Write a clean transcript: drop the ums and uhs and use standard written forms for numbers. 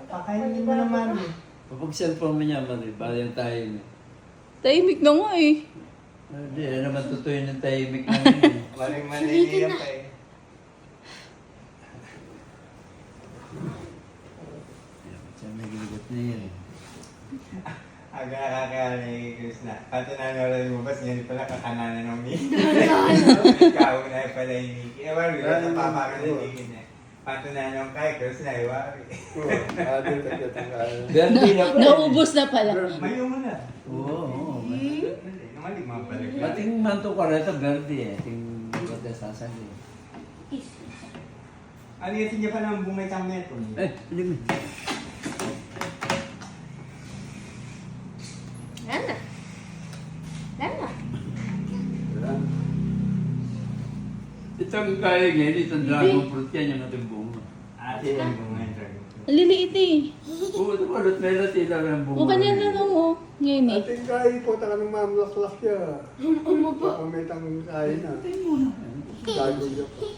Pakainin mo naman eh. Kapag cellphone mo niya, mali, bali yung tayo mo. Tahimik na nga eh. Hindi, ano naman totoo yun ng tahimik na yun. Maring maniniyak pa eh. Siya may giligot na yan. Aga ni Krishna. Pato na naroon mo ba? Siya pala kakananan ng Miki. Ikaw na pala yung Miki. Ewan, wala na papa ka na Miki na. Pato na nung kay Krishna, ewan. Berti na pa. Naubos na pala. Mayo mo na. Oo. Namalig mga pala. Ating manto ko rito, Berti eh. Ating bata sasali. Ano yung sinya pa ng bumay kang neto? Eh, hindi mo. Lana. Lana. Itong kaya ngayon, itong dragon fruit yan yung ating bunga. Ate yung bumay dragon. Ang liliit eh. Oo, ito pa, may latila lang bunga. O kanya na lang oh. Ngayon eh. Ating kain po, taka ng mamlak-lak siya. Ano ba? Baka may tang kain na. Tingin mo na. Gago niya po.